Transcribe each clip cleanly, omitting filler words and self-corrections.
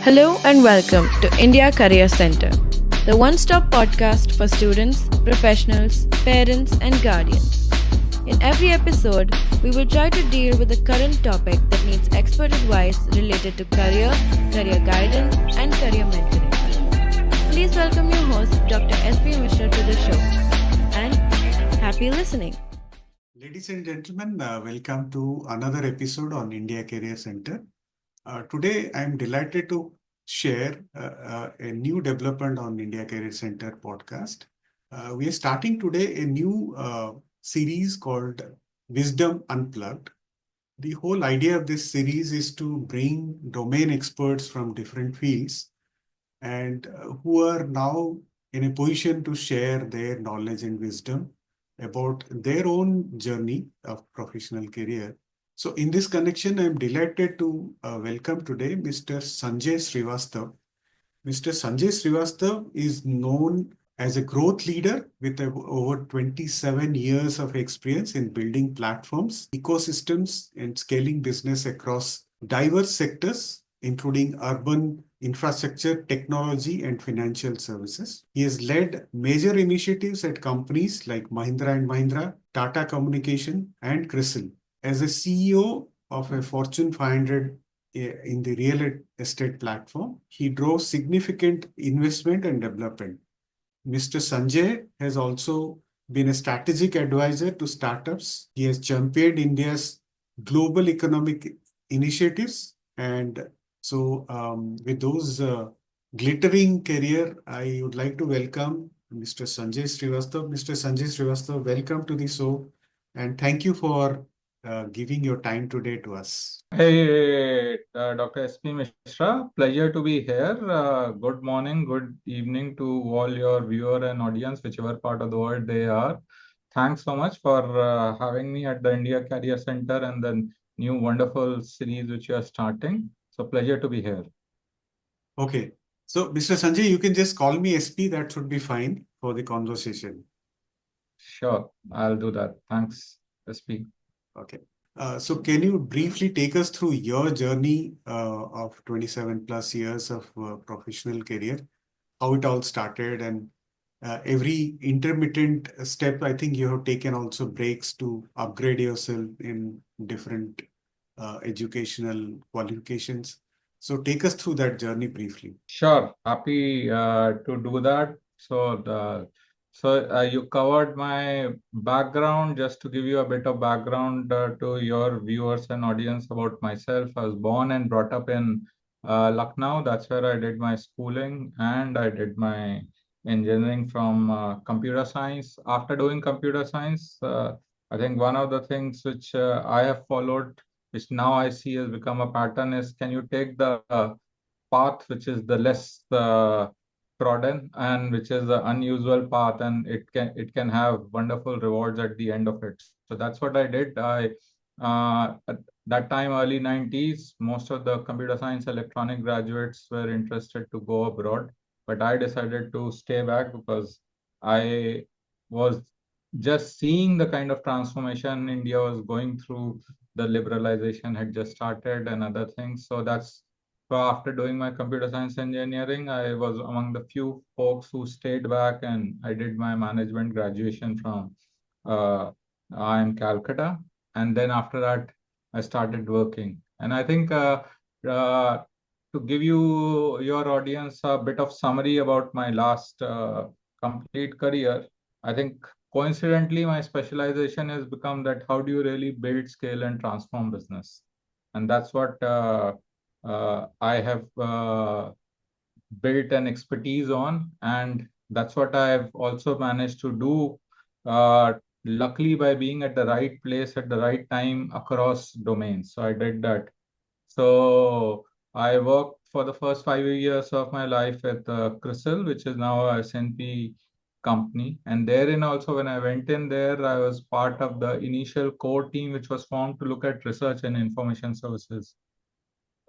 Hello and welcome to India Career Center, the one-stop podcast for students, professionals, parents and guardians. In every episode, we will try to deal with a current topic that needs expert advice related to career guidance and career mentoring. Please welcome your host, Dr. S.P. Mishra to the show and happy listening. Ladies and gentlemen, welcome to another episode on India Career Center. Today, I am delighted to share a new development on India Career Center podcast. We are starting today a new series called Wisdom Unplugged. The whole idea of this series is to bring domain experts from different fields and who are now in a position to share their knowledge and wisdom about their own journey of professional career. So in this connection, I am delighted to welcome today Mr. Sanjay Srivastava. Mr. Sanjay Srivastava is known as a growth leader with over 27 years of experience in building platforms, ecosystems, and scaling business across diverse sectors, including urban infrastructure, technology, and financial services. He has led major initiatives at companies like Mahindra and Mahindra, Tata Communications, and CRISIL. As a CEO of a Fortune 500 in the real estate platform, he drove significant investment and development. Mr. Sanjay has also been a strategic advisor to startups. He has championed India's global economic initiatives. And so, with those glittering career, I would like to welcome Mr. Sanjay Srivastava. Mr. Sanjay Srivastava, welcome to the show. And thank you for giving your time today to us. Hey, Dr. S.P. Mishra, pleasure to be here. Good morning, good evening to all your viewer and audience, whichever part of the world they are. Thanks so much for having me at the India Career Center and the new wonderful series which you are starting. So pleasure to be here. Okay. So, Mr. Sanjay, you can just call me SP. That should be fine for the conversation. Sure, I'll do that. Thanks, SP. Okay. So can you briefly take us through your journey of 27 plus years of professional career, how it all started, and every intermittent step, I think you have taken also breaks to upgrade yourself in different educational qualifications. So take us through that journey briefly. Sure, happy to do that. So you covered my background. Just to give you a bit of background to your viewers and audience about myself, I was born and brought up in Lucknow. That's where I did my schooling and I did my engineering from computer science. After doing computer science, I think one of the things which I have followed, which now I see has become a pattern, is can you take the path which is the less trodden and which is the unusual path, and it can have wonderful rewards at the end of it. So that's what I did. At that time, early 90s, most of the computer science electronic graduates were interested to go abroad, but I decided to stay back because I was just seeing the kind of transformation India was going through. The liberalization had just started and other things. So after doing my computer science engineering, I was among the few folks who stayed back, and I did my management graduation from IIM Calcutta. And then after that, I started working. And I think uh, to give your audience a bit of summary about my last complete career, I think coincidentally, my specialization has become that how do you really build, scale, and transform business? And that's what I have built an expertise on, and that's what I've also managed to do. Luckily, by being at the right place at the right time across domains. So I did that. So I worked for the first 5 years of my life at CRISIL, which is now a S&P company. And therein also, when I went in there, I was part of the initial core team, which was formed to look at research and information services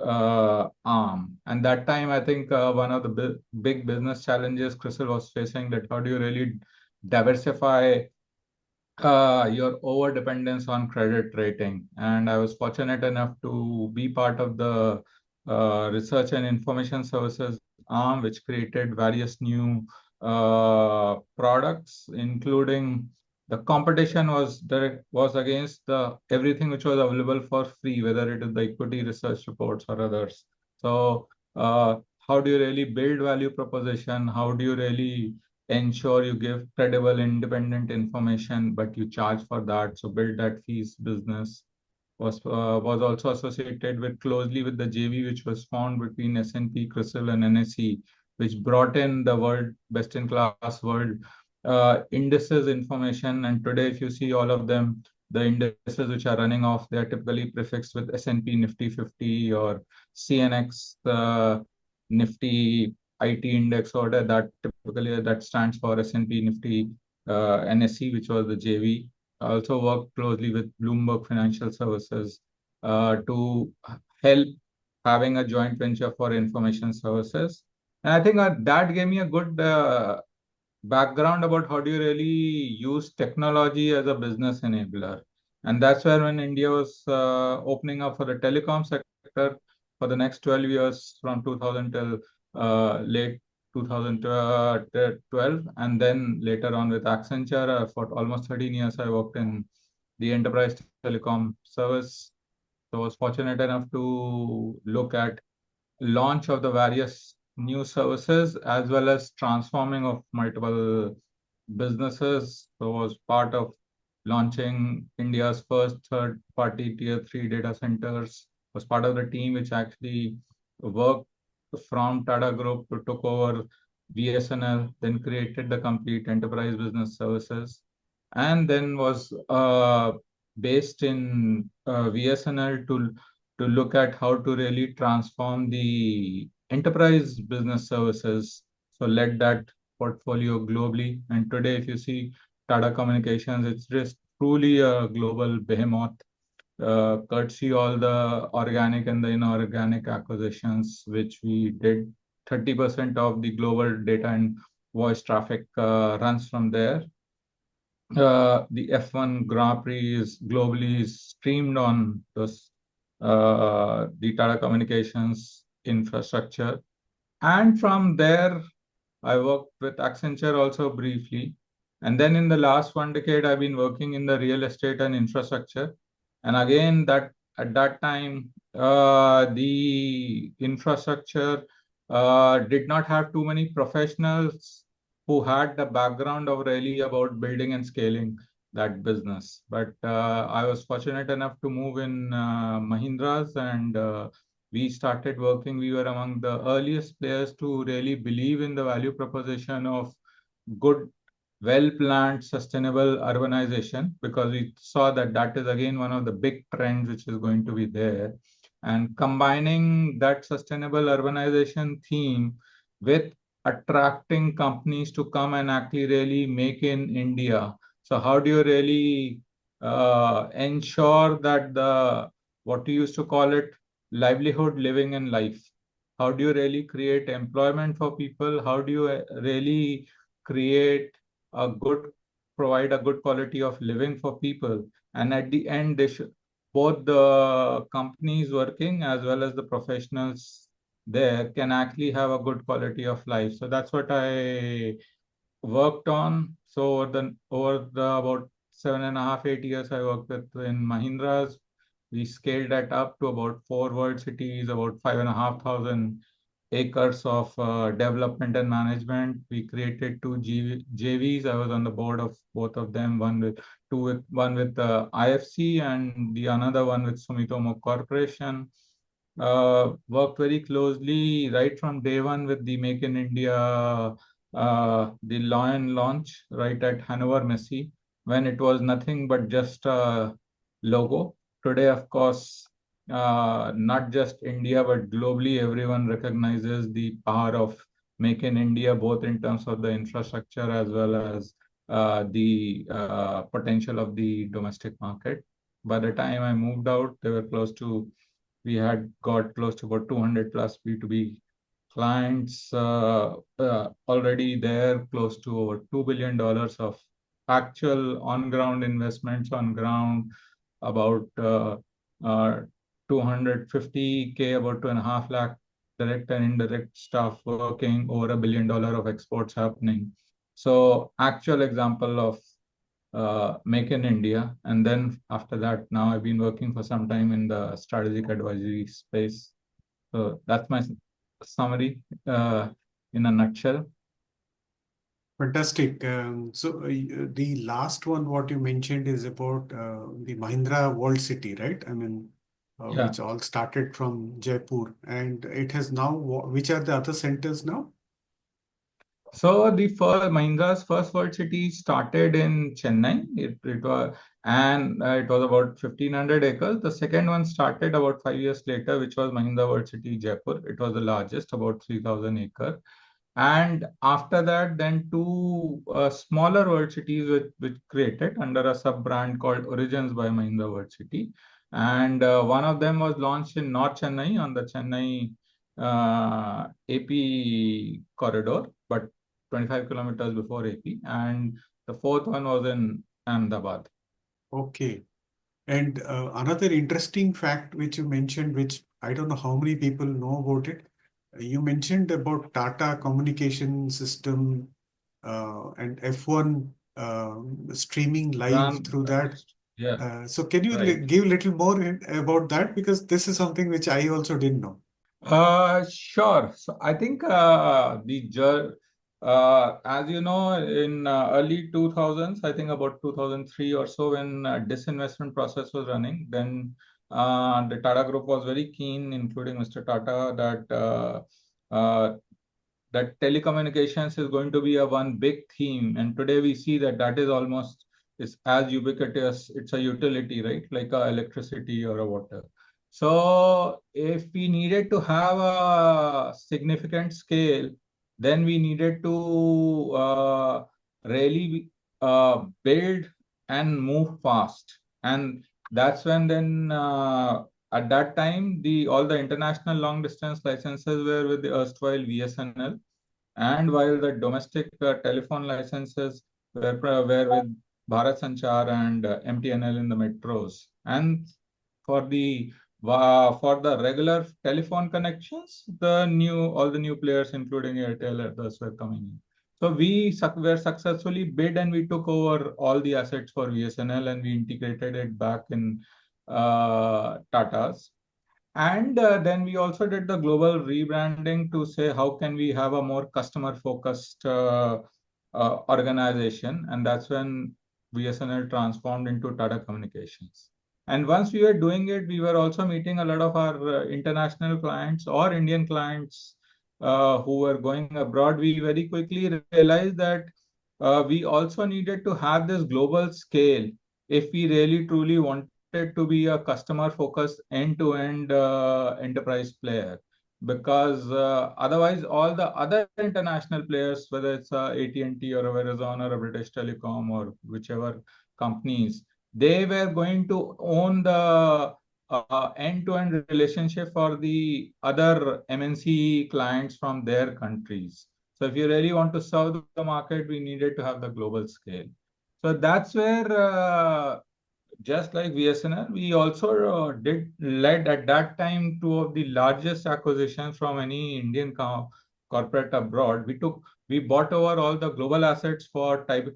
arm. And that time, I think one of the big business challenges CRISIL was facing, that how do you really diversify your over dependence on credit rating. And I was fortunate enough to be part of the research and information services arm, which created various new products, including the competition was against the everything which was available for free, whether it is the equity research reports or others. So how do you really build value proposition? How do you really ensure you give credible, independent information, but you charge for that? So build that fees business was also associated with closely with the JV, which was found between S&P, CRISIL, and NSE, which brought in the world best-in-class world indices information. And today, if you see all of them, the indices which are running off, they are typically prefixed with S&P Nifty 50 or CNX Nifty IT index order. That typically that stands for S&P Nifty NSE, which was the JV. I also worked closely with Bloomberg Financial Services to help having a joint venture for information services. And I think that gave me a good background about how do you really use technology as a business enabler. And that's where when India was opening up for the telecom sector for the next 12 years from 2000 till late 2012. And then later on with Accenture, for almost 13 years, I worked in the enterprise telecom service. So I was fortunate enough to look at launch of the various new services as well as transforming of multiple businesses. So was part of launching India's first third-party tier 3 data centers, was part of the team which actually worked from Tata Group to took over VSNL, then created the complete enterprise business services, and then was based in VSNL to look at how to really transform the enterprise business services. So led that portfolio globally. And today, if you see Tata Communications, it's just truly a global behemoth, courtesy all the organic and the inorganic acquisitions, which we did. 30% of the global data and voice traffic runs from there. The F1 Grand Prix is globally streamed on the Tata Communications infrastructure. And from there, I worked with Accenture also briefly. And then in the last 1 decade, I've been working in the real estate and infrastructure. And again, that at that time, the infrastructure did not have too many professionals who had the background of really about building and scaling that business. But I was fortunate enough to move in Mahindra's, and we started working. We were among the earliest players to really believe in the value proposition of good, well-planned, sustainable urbanization, because we saw that that is again one of the big trends which is going to be there. And combining that sustainable urbanization theme with attracting companies to come and actually really make in India. So how do you really ensure that the what you used to call it livelihood, living, and life? How do you really create employment for people? How do you really create a good, provide a good quality of living for people? And at the end, they should both the companies working as well as the professionals there can actually have a good quality of life. So that's what I worked on. So over the about 7.5, 8 years I worked with in Mahindra's, we scaled that up to about 4 world cities, about 5,500 acres of development and management. We created two JVs. I was on the board of both of them, one with IFC and the another one with Sumitomo Corporation. Worked very closely right from day one with the Make in India, the Lion launch right at Hanover Messe, when it was nothing but just a logo. Today, of course, not just India, but globally, everyone recognizes the power of Make in India, both in terms of the infrastructure as well as the potential of the domestic market. By the time I moved out, we had got close to about 200 plus B2B clients already there, close to over $2 billion of actual on-ground investments on ground, about 250K, about 2.5 lakh direct and indirect staff working, over $1 billion of exports happening. So actual example of Make in India. And then after that, now I've been working for some time in the strategic advisory space. So that's my summary in a nutshell. Fantastic. The last one, what you mentioned is about the Mahindra World City, right? I mean, Yeah. which all started from Jaipur, and it has now, which are the other centers now? So the first Mahindra's first World City started in Chennai. It was it was about 1,500 acres. The second one started about 5 years later, which was Mahindra World City Jaipur. It was the largest, about 3,000 acres. And after that, then two smaller world cities which created under a sub brand called Origins by Mahindra World City. And one of them was launched in North Chennai on the Chennai AP corridor, but 25 kilometers before AP. And the fourth one was in Ahmedabad. Okay. And another interesting fact which you mentioned, which I don't know how many people know about it. You mentioned about Tata Communication System and F1 streaming live Run, through that. yeah, So can you right. give a little more about that? Because this is something which I also didn't know. Sure. So I think as you know, in early 2000s, I think about 2003 or so, when disinvestment process was running, then the Tata Group was very keen, including Mr. Tata, uh, that telecommunications is going to be a one big theme. And today we see that is almost is as ubiquitous. It's a utility, right? Like a electricity or a water. So if we needed to have a significant scale, then we needed to really build and move fast. And that's when then at that time the all the international long distance licenses were with the erstwhile VSNL, and while the domestic telephone licenses were with Bharat Sanchar and MTNL in the metros. And for the regular telephone connections, all the new players, including Airtel, others were coming in. So were successfully bid, and we took over all the assets for VSNL, and we integrated it back in Tata's. And then we also did the global rebranding to say how can we have a more customer focused organization. And that's when VSNL transformed into Tata Communications. And once we were doing it, we were also meeting a lot of our international clients or Indian clients who were going abroad. We very quickly realized that we also needed to have this global scale if we really truly wanted to be a customer focused end-to-end enterprise player, because otherwise all the other international players, whether it's AT&T or a Verizon or a British Telecom or whichever companies, they were going to own the end-to-end relationship for the other MNC clients from their countries. So if you really want to serve the market, we needed to have the global scale. So that's where just like VSNL, we also led at that time two of the largest acquisitions from any Indian corporate abroad. We bought over all the global assets for Tyco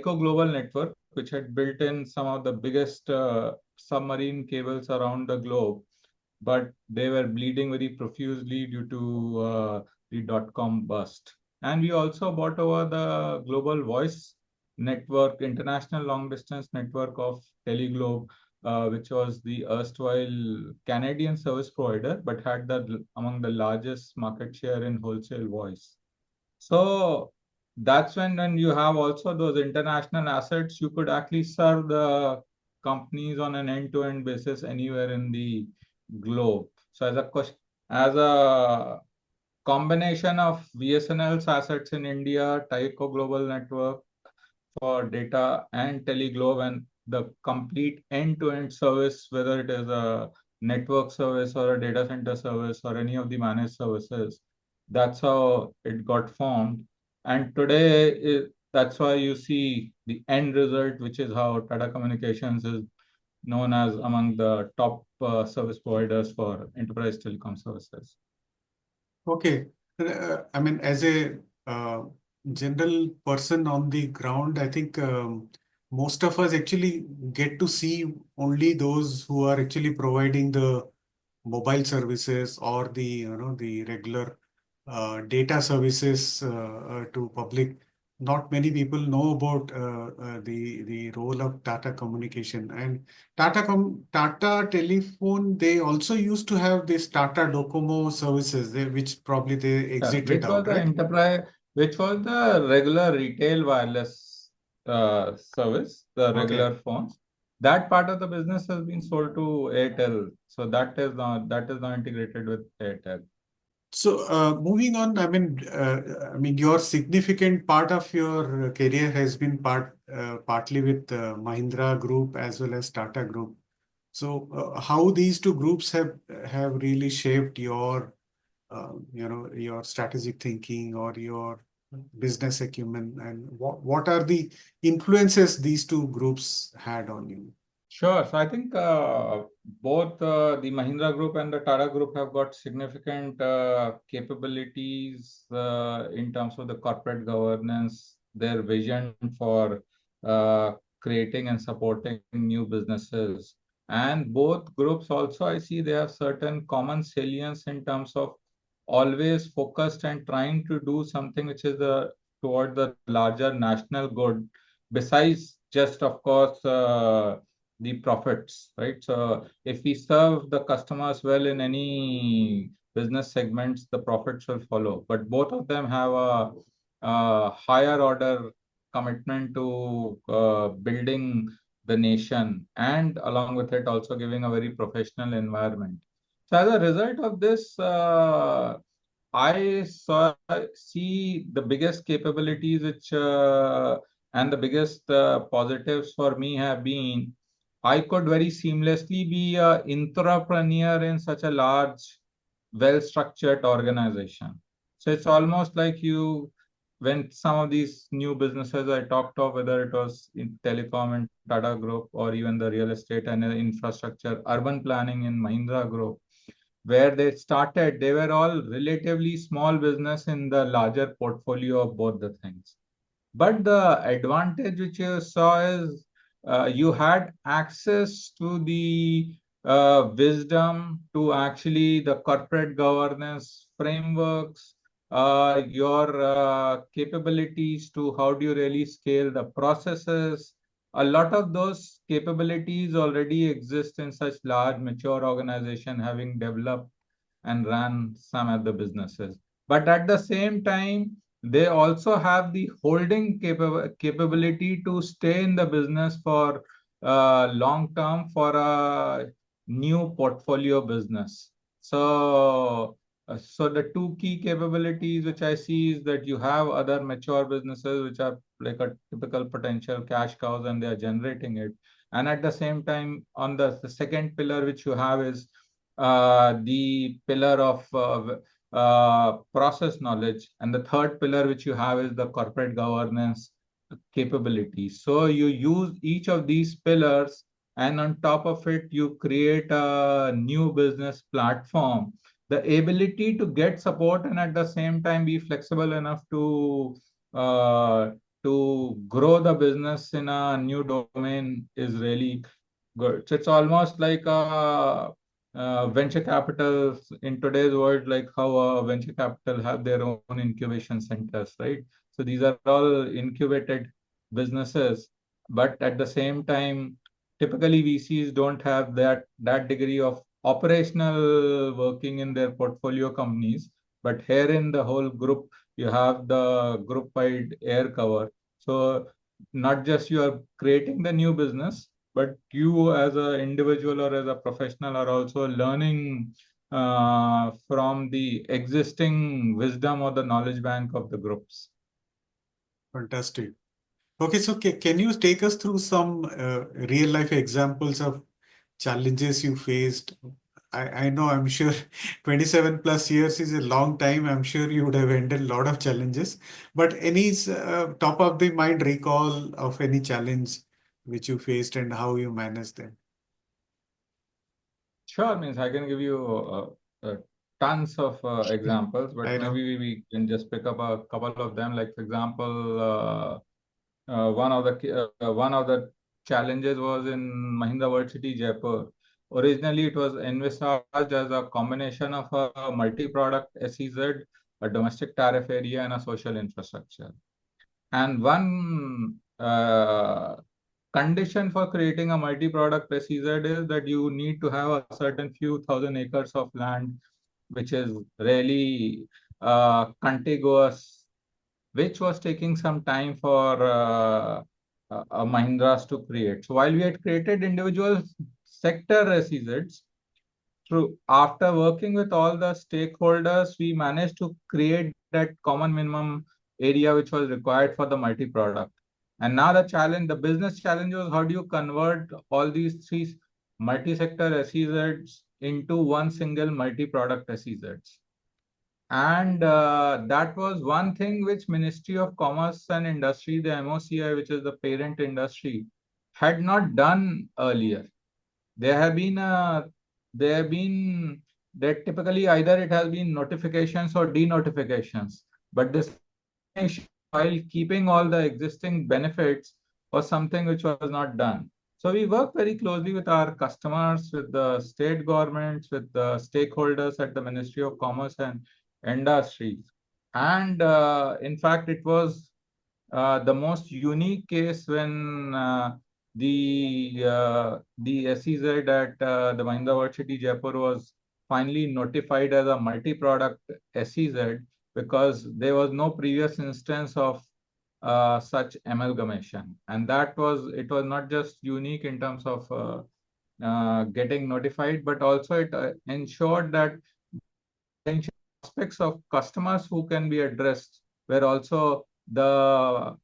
Global Network, which had built in some of the biggest submarine cables around the globe, but they were bleeding very profusely due to the dot-com bust. And we also bought over the global voice network, international long distance network of Teleglobe, which was the erstwhile Canadian service provider, but had among the largest market share in wholesale voice. So that's when you have also those international assets, you could actually serve the companies on an end-to-end basis anywhere in the globe. So as a combination of VSNL's assets in India, Tyco Global Network for data, and Teleglobe, and the complete end-to-end service, whether it is a network service or a data center service or any of the managed services. That's how it got formed. And today, that's why you see the end result, which is how Tata Communications is known as among the top service providers for enterprise telecom services. Okay. I mean, as a uh, general person on the ground, I think most of us actually get to see only those who are actually providing the mobile services or the the regular data services to public. Not many people know about the role of Tata Communication and Tata Telephone. They also used to have this Tata Docomo services, which probably they exited Which was out, the right? enterprise, which was the regular retail wireless service, the Okay. regular phones. That part of the business has been sold to Airtel, so that is now integrated with Airtel. So, moving on, I mean, your significant part of your career has been partly with Mahindra Group as well as Tata Group. So, how these two groups have really shaped your, your strategic thinking or your business acumen, and what are the influences these two groups had on you? Sure. So I think both the Mahindra Group and the Tata Group have got significant capabilities in terms of the corporate governance, their vision for uh, creating and supporting new businesses. And both groups also, I see they have certain common salience in terms of always focused and trying to do something which is toward the larger national good, besides just, of course, the profits, right? So if we serve the customers well in any business segments, the profits will follow. But both of them have a higher order commitment to building the nation, and along with it also giving a very professional environment. So as a result of this, see the biggest capabilities which and the biggest positives for me have been I could very seamlessly be an entrepreneur in such a large, well-structured organization. So it's almost like when some of these new businesses I talked of, whether it was in telecom and Tata Group or even the real estate and infrastructure, urban planning in Mahindra Group, where they started, they were all relatively small business in the larger portfolio of both the things. But the advantage which you saw is you had access to the wisdom to actually the corporate governance frameworks, your capabilities to how do you really scale the processes. A lot of those capabilities already exist in such large, mature organization having developed and ran some other businesses. But at the same time, they also have the holding capability to stay in the business for long term for a new portfolio business. So the two key capabilities which I see is that you have other mature businesses which are like a typical potential cash cows and they are generating it. And at the same time, on the second pillar which you have is the pillar of process knowledge, and the third pillar which you have is the corporate governance capability. So you use each of these pillars, and on top of it, you create a new business platform. The ability to get support and at the same time be flexible enough uh, to grow the business in a new domain is really good. So it's almost like a venture capital in today's world, like how venture capital have their own incubation centers, right? So these are all incubated businesses, but at the same time, typically VCs don't have that degree of operational working in their portfolio companies. But here in the whole group, you have the group-wide air cover. So not just you are creating the new business, but you as an individual or as a professional are also learning from the existing wisdom or the knowledge bank of the groups. Fantastic. Okay, so can you take us through some real life examples of challenges you faced? I know, I'm sure 27 plus years is a long time. I'm sure you would have handled a lot of challenges, but any top of the mind recall of any challenge which you faced and how you managed them? Sure, means I can give you tons of examples, but I know. maybe we can just pick up a couple of them. Like, for example, one of the challenges was in Mahindra World City, Jaipur. Originally, it was envisaged as a combination of a multi-product SEZ, a domestic tariff area, and a social infrastructure. And one condition for creating a multi-product SEZ is that you need to have a certain few thousand acres of land, which is really contiguous, which was taking some time for Mahindras to create. So while we had created individual sector SEZs, through after working with all the stakeholders, we managed to create that common minimum area which was required for the multi-product. And now the business challenge was how do you convert all these three multi-sector SEZs into one single multi-product SEZs? And that was one thing which Ministry of Commerce and Industry, the MOCI, which is the parent industry, had not done earlier. There have been that typically either it has been notifications or denotifications, but this while keeping all the existing benefits was something which was not done. So we work very closely with our customers, with the state governments, with the stakeholders at the Ministry of Commerce and Industry. And in fact, it was the most unique case when the SEZ at the Mahindra World City Jaipur was finally notified as a multi-product SEZ because there was no previous instance of such amalgamation, and it was not just unique in terms of getting notified, but also it ensured that potential aspects of customers who can be addressed were also the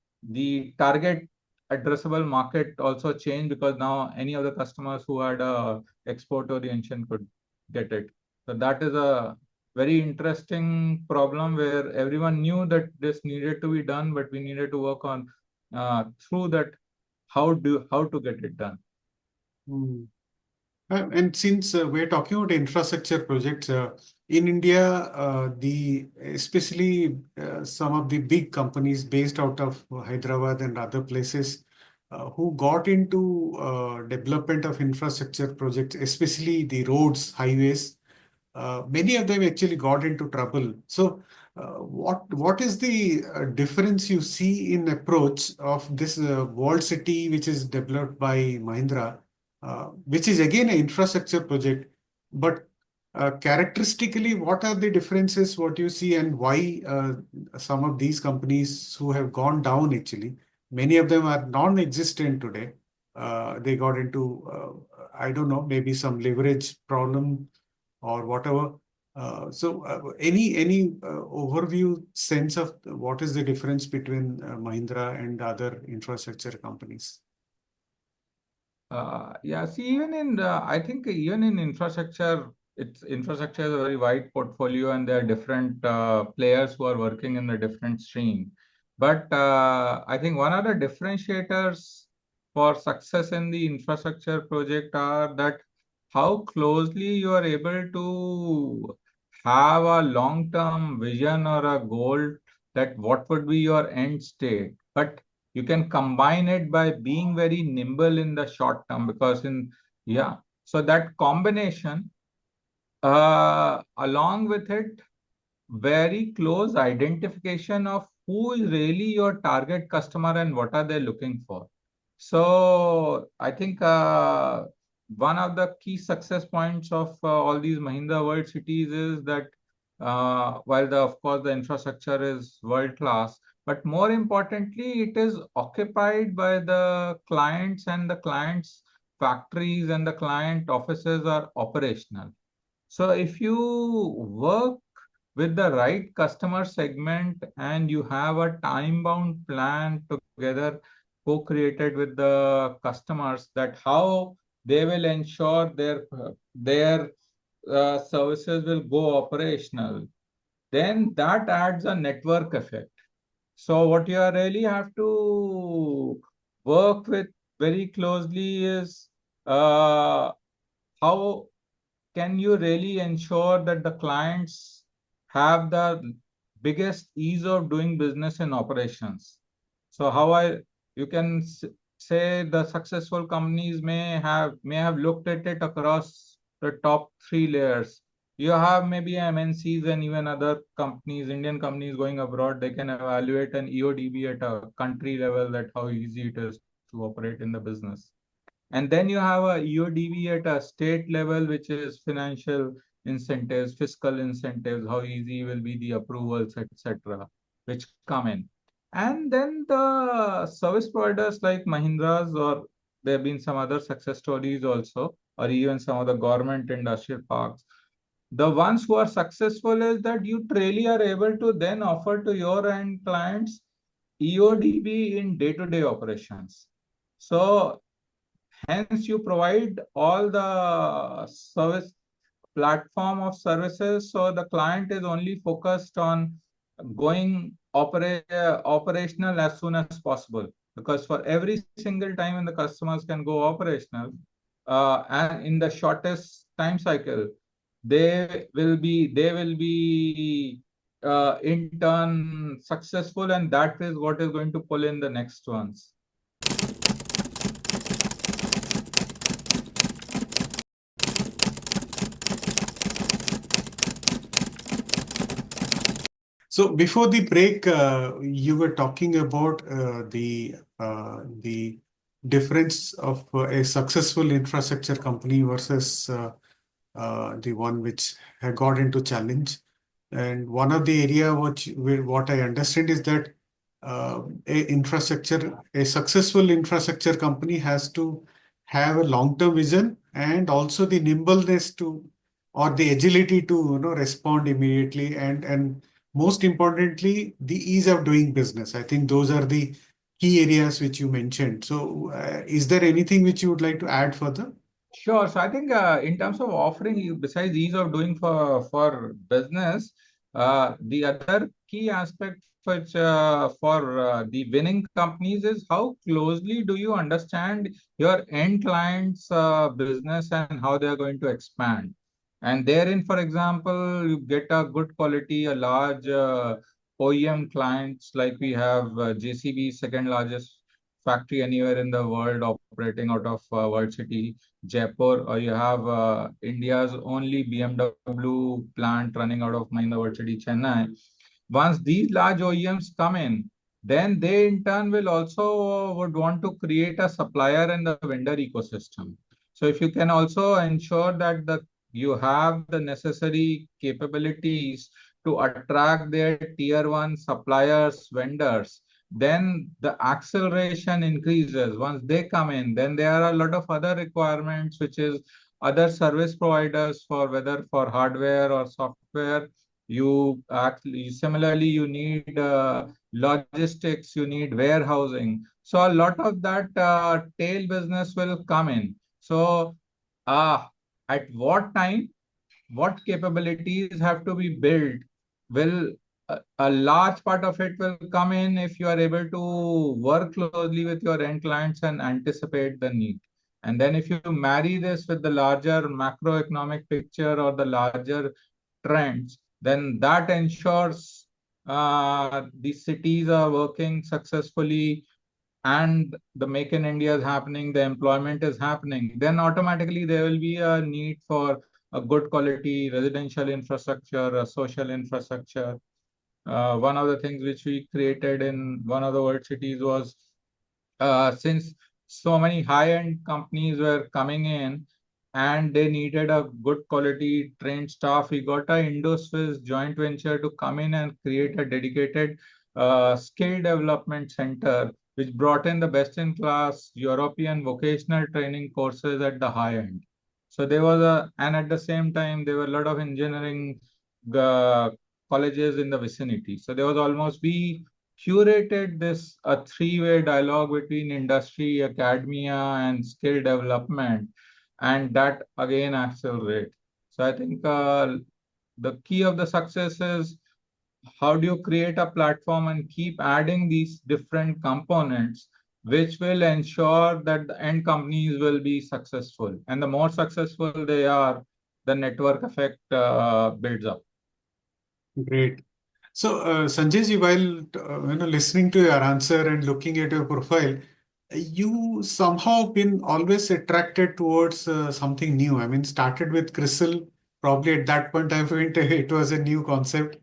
target addressable market also changed because now any of the customers who had a export orientation could get it. So that is a very interesting problem where everyone knew that this needed to be done, but we needed to work on through that how to get it done. Hmm. And since we're talking about infrastructure projects in India, especially some of the big companies based out of Hyderabad and other places who got into development of infrastructure projects, especially the roads, highways, many of them actually got into trouble. So, what is the difference you see in approach of this walled city, which is developed by Mahindra, which is again an infrastructure project, but characteristically, what are the differences? What you see and why some of these companies who have gone down actually, many of them are non-existent today. They got into I don't know, maybe some leverage problem or whatever. Any overview sense of what is the difference between Mahindra and other infrastructure companies? Yeah, see, I think even in infrastructure, infrastructure is a very wide portfolio, and there are different players who are working in the different stream. But I think one of the differentiators for success in the infrastructure project are that how closely you are able to have a long-term vision or a goal that what would be your end state. But you can combine it by being very nimble in the short term because so that combination along with it very close identification of who is really your target customer and what are they looking for. So I think one of the key success points of all these Mahindra World cities is that while of course the infrastructure is world class, but more importantly, it is occupied by the clients and the clients' factories and the client offices are operational. So if you work with the right customer segment and you have a time-bound plan together co-created with the customers that how they will ensure their services will go operational, then that adds a network effect. So what you really have to work with very closely is how can you really ensure that the clients have the biggest ease of doing business in operations? So you can say the successful companies may have looked at it across the top three layers. You have maybe MNCs and even other companies, Indian companies going abroad, they can evaluate an EODB at a country level, that how easy it is to operate in the business. And then you have a EODV at a state level, which is financial incentives, fiscal incentives, how easy will be the approvals, etc., which come in. And then the service providers like Mahindra's, or there have been some other success stories also, or even some of the government industrial parks. The ones who are successful is that you really are able to then offer to your end clients EODB in day-to-day operations. So hence, you provide all the service platform of services. So the client is only focused on going operational as soon as possible. Because for every single time when the customers can go operational, and in the shortest time cycle, they will be in turn successful, and that is what is going to pull in the next ones. So before the break, you were talking about the difference of a successful infrastructure company versus the one which had got into challenge. And one of the area what I understand is that a successful infrastructure company has to have a long-term vision and also the nimbleness to, or the agility to, respond immediately, and most importantly, the ease of doing business. I think those are the key areas which you mentioned. So, is there anything which you would like to add further? Sure. So I think in terms of offering, besides ease of doing for business, the other key aspect for the winning companies is how closely do you understand your end clients' business and how they are going to expand. And therein, for example, you get a good quality, a large OEM clients, like we have JCB, second largest factory anywhere in the world, operating out of World City, Jaipur, or you have India's only BMW plant running out of Mahindra World City, Chennai. Once these large OEMs come in, then they in turn will also would want to create a supplier and the vendor ecosystem. So if you can also ensure that you have the necessary capabilities to attract their tier one suppliers, vendors, then the acceleration increases. Once they come in, then there are a lot of other requirements, which is other service providers, for whether for hardware or software. You actually similarly you need logistics, you need warehousing. So a lot of that tail business will come in. So uh, at what time, what capabilities have to be built, will a large part of it will come in if you are able to work closely with your end clients and anticipate the need. And then if you marry this with the larger macroeconomic picture or the larger trends, then that ensures the cities are working successfully, and the Make in India is happening, the employment is happening, then automatically there will be a need for a good quality residential infrastructure, a social infrastructure. One of the things which we created in one of the world cities was, since so many high-end companies were coming in and they needed a good quality trained staff, we got a Indo-Swiss joint venture to come in and create a dedicated skill development center, which brought in the best-in-class European vocational training courses at the high end. So there was and at the same time, there were a lot of engineering uh, colleges in the vicinity. So there was almost, we curated this a three-way dialogue between industry, academia, and skill development, and that again accelerate. So I think the key of the success is how do you create a platform and keep adding these different components, which will ensure that the end companies will be successful. And the more successful they are, the network effect builds up. Great. So, Sanjay while listening to your answer and looking at your profile, you somehow been always attracted towards something new. I mean, started with CRISIL, probably at that point I went, it was a new concept.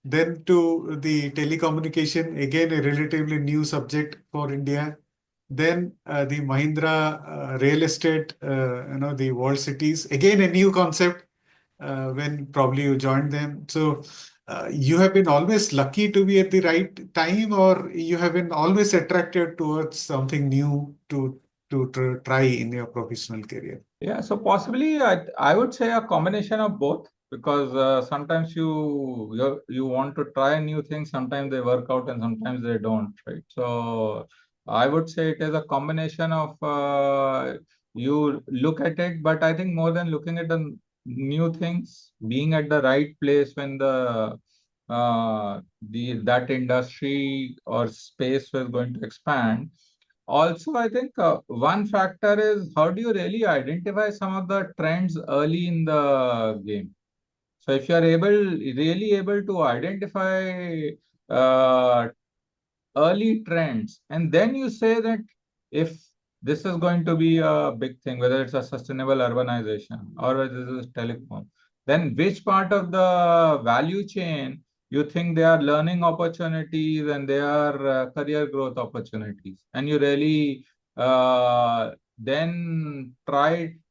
Then to the telecommunication, again a relatively new subject for India. Then the Mahindra real estate, the world cities, again a new concept when probably you joined them. So you have been always lucky to be at the right time, or you have been always attracted towards something new to try in your professional career. Yeah, so possibly I would say a combination of both, because sometimes you want to try new things, sometimes they work out and sometimes they don't, right? So I would say it is a combination of you look at it, but I think more than looking at the new things, being at the right place when that industry or space was going to expand. Also, I think one factor is how do you really identify some of the trends early in the game? So if you are really able to identify uh, early trends, and then you say that if this is going to be a big thing, whether it's a sustainable urbanization or whether this is telecom, then which part of the value chain you think they are learning opportunities and they are career growth opportunities, and you really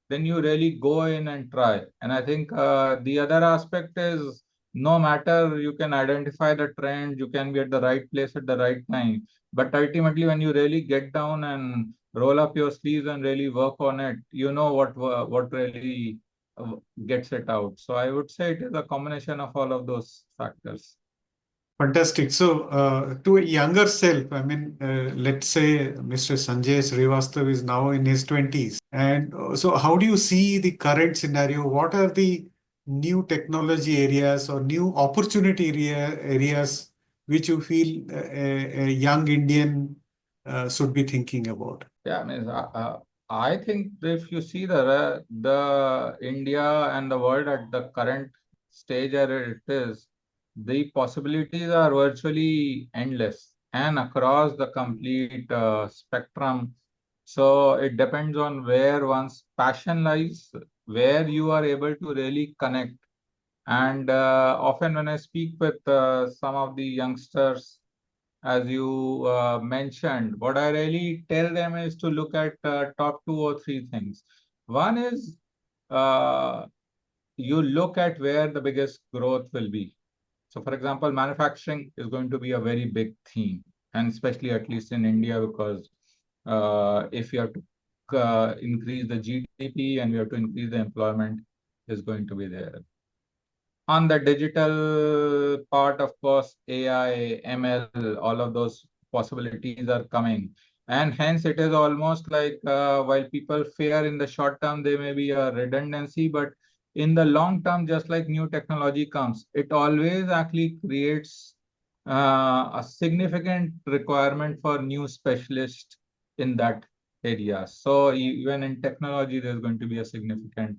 then you really go in and try. And I think the other aspect is no matter you can identify the trend, you can be at the right place at the right time. But ultimately, when you really get down and roll up your sleeves and really work on it, you know what really gets it out. So I would say it is a combination of all of those factors. Fantastic. So, to a younger self, I mean, let's say Mr. Sanjay Srivastava is now in his 20s. And so, how do you see the current scenario? What are the new technology areas or new opportunity areas which you feel a young Indian should be thinking about? Yeah, I mean, I think if you see the India and the world at the current stage where it is, the possibilities are virtually endless and across the complete spectrum. So it depends on where one's passion lies, where you are able to really connect. And often when I speak with some of the youngsters, as you mentioned, what I really tell them is to look at top two or three things. One is uh, you look at where the biggest growth will be. So, for example, manufacturing is going to be a very big theme, and especially at least in India, because if you have to increase the GDP and we have to increase the employment, is going to be there. On the digital part, of course, AI, ML, all of those possibilities are coming. And hence, it is almost like while people fear in the short term, there may be a redundancy, but in the long term, just like new technology comes, it always actually creates a significant requirement for new specialists in that area. So even in technology, there's going to be a significant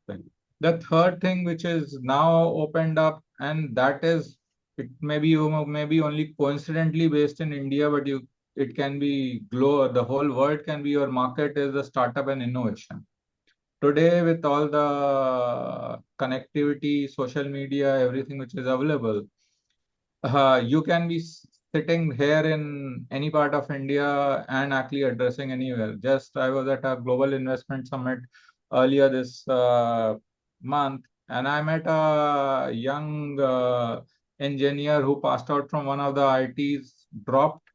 thing. The third thing which is now opened up, and that is it maybe only coincidentally based in India, but it can be global. The whole world can be your market is the startup and innovation. Today, with all the connectivity, social media, everything which is available, you can be sitting here in any part of India and actually addressing anywhere. Just I was at a global investment summit earlier this month, and I met a young engineer who passed out from one of the ITs, dropped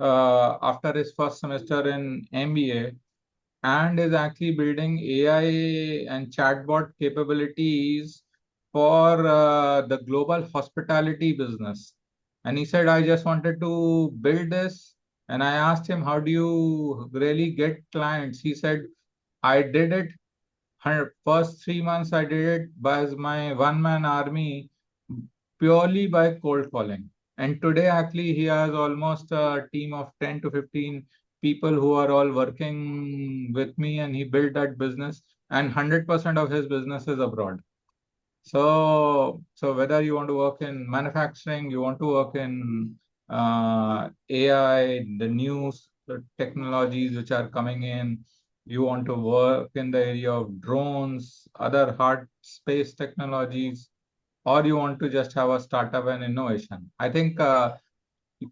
after his first semester in MBA, and is actually building AI and chatbot capabilities for the global hospitality business. And he said, I just wanted to build this. And I asked him, how do you really get clients? He said, I did it. First 3 months, I did it by my one-man army purely by cold calling. And today, actually, he has almost a team of 10 to 15 people who are all working with me, and he built that business and 100% of his business is abroad. So whether you want to work in manufacturing, you want to work in AI, the new technologies which are coming in, you want to work in the area of drones, other hard space technologies, or you want to just have a startup and innovation. I think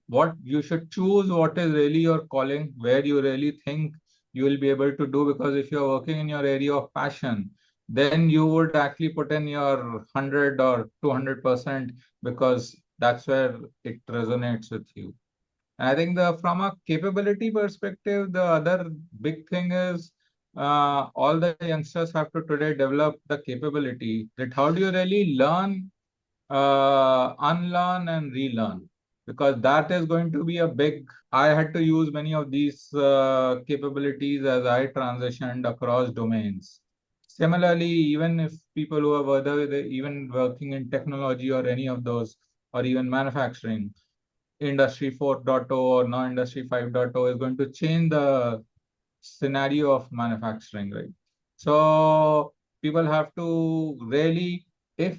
what you should choose what is really your calling, where you really think you will be able to do, because if you're working in your area of passion, then you would actually put in your 100 or 200%, because that's where it resonates with you. And I think the from a capability perspective, the other big thing is all the youngsters have to today develop the capability that how do you really learn, unlearn and relearn, because that is going to be a big. I had to use many of these capabilities as I transitioned across domains. Similarly, even if people who are whether they even working in technology or any of those, or even manufacturing, Industry 4.0 or now Industry 5.0 is going to change the scenario of manufacturing, right? So people have to really, if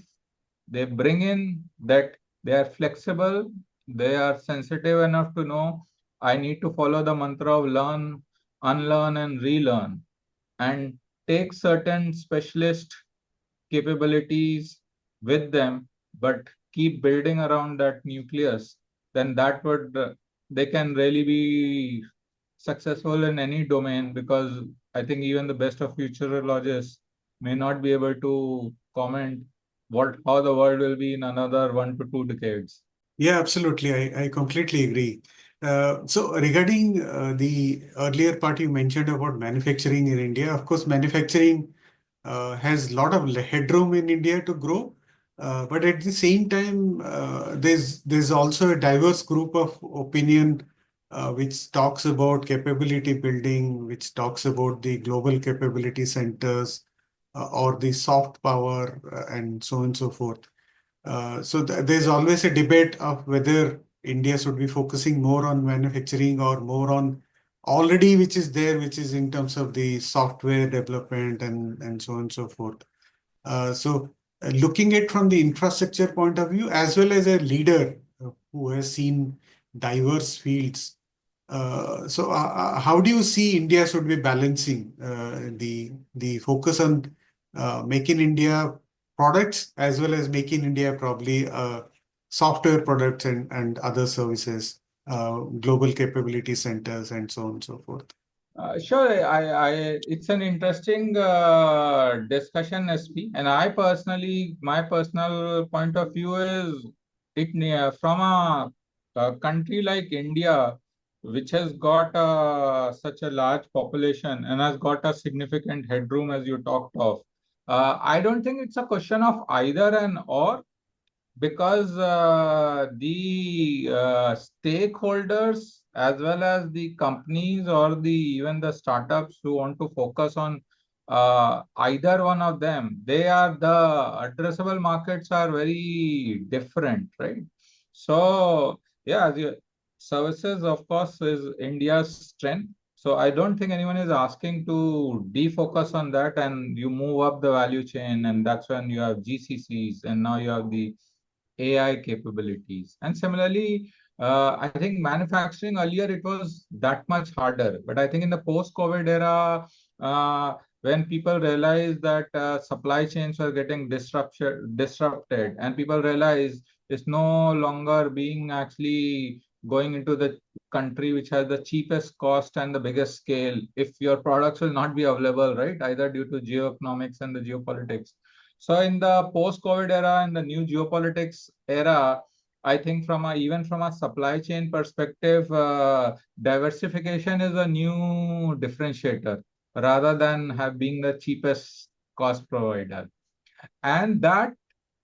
they bring in that they are flexible, they are sensitive enough to know I need to follow the mantra of learn, unlearn, and relearn, and take certain specialist capabilities with them, but keep building around that nucleus, then that would they can really be successful in any domain, because I think even the best of futurologists may not be able to comment what how the world will be in another 1 to 2 decades. Yeah, absolutely. I completely agree. So regarding the earlier part you mentioned about manufacturing in India, of course, manufacturing has a lot of headroom in India to grow. But at the same time, there's also a diverse group of opinion which talks about capability building, which talks about the global capability centers or the soft power and so on and so forth. So there's always a debate of whether India should be focusing more on manufacturing or more on already which is there, which is in terms of the software development and so on and so forth. Looking at from the infrastructure point of view, as well as a leader who has seen diverse fields. How do you see India should be balancing the focus on Make in India products as well as Make in India probably software products and other services, global capability centers and so on and so forth? Sure, it's an interesting discussion, SP. And I personally, my personal point of view is from a country like India, which has got such a large population and has got a significant headroom, as you talked of. I don't think it's a question of either and or, because the stakeholders as well as the companies or the even the startups who want to focus on either one of them, they are the addressable markets are very different, right? So yeah, the services of course is India's strength. So I don't think anyone is asking to defocus on that, and you move up the value chain, and that's when you have GCCs, and now you have the AI capabilities. And similarly, I think manufacturing earlier it was that much harder. But I think in the post-COVID era, when people realized that supply chains were getting disrupted, and people realized it's no longer being actually going into the country which has the cheapest cost and the biggest scale, if your products will not be available, right? Either due to geoeconomics and the geopolitics. So in the post-COVID era and the new geopolitics era, I think even from a supply chain perspective, diversification is a new differentiator rather than have being the cheapest cost provider. And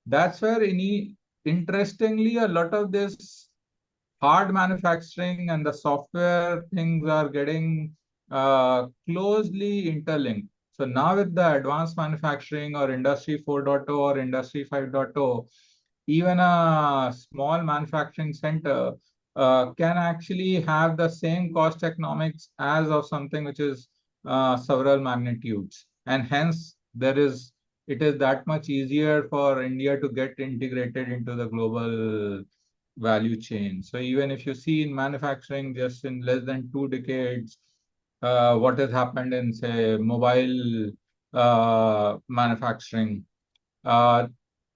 that's where interestingly a lot of this hard manufacturing and the software things are getting closely interlinked. So now with the advanced manufacturing or Industry 4.0 or Industry 5.0, even a small manufacturing center can actually have the same cost economics as of something which is several magnitudes. and hence it is that much easier for India to get integrated into the global value chain. So even if you see in manufacturing, just in less than 2 decades, what has happened in, say, mobile manufacturing. Uh,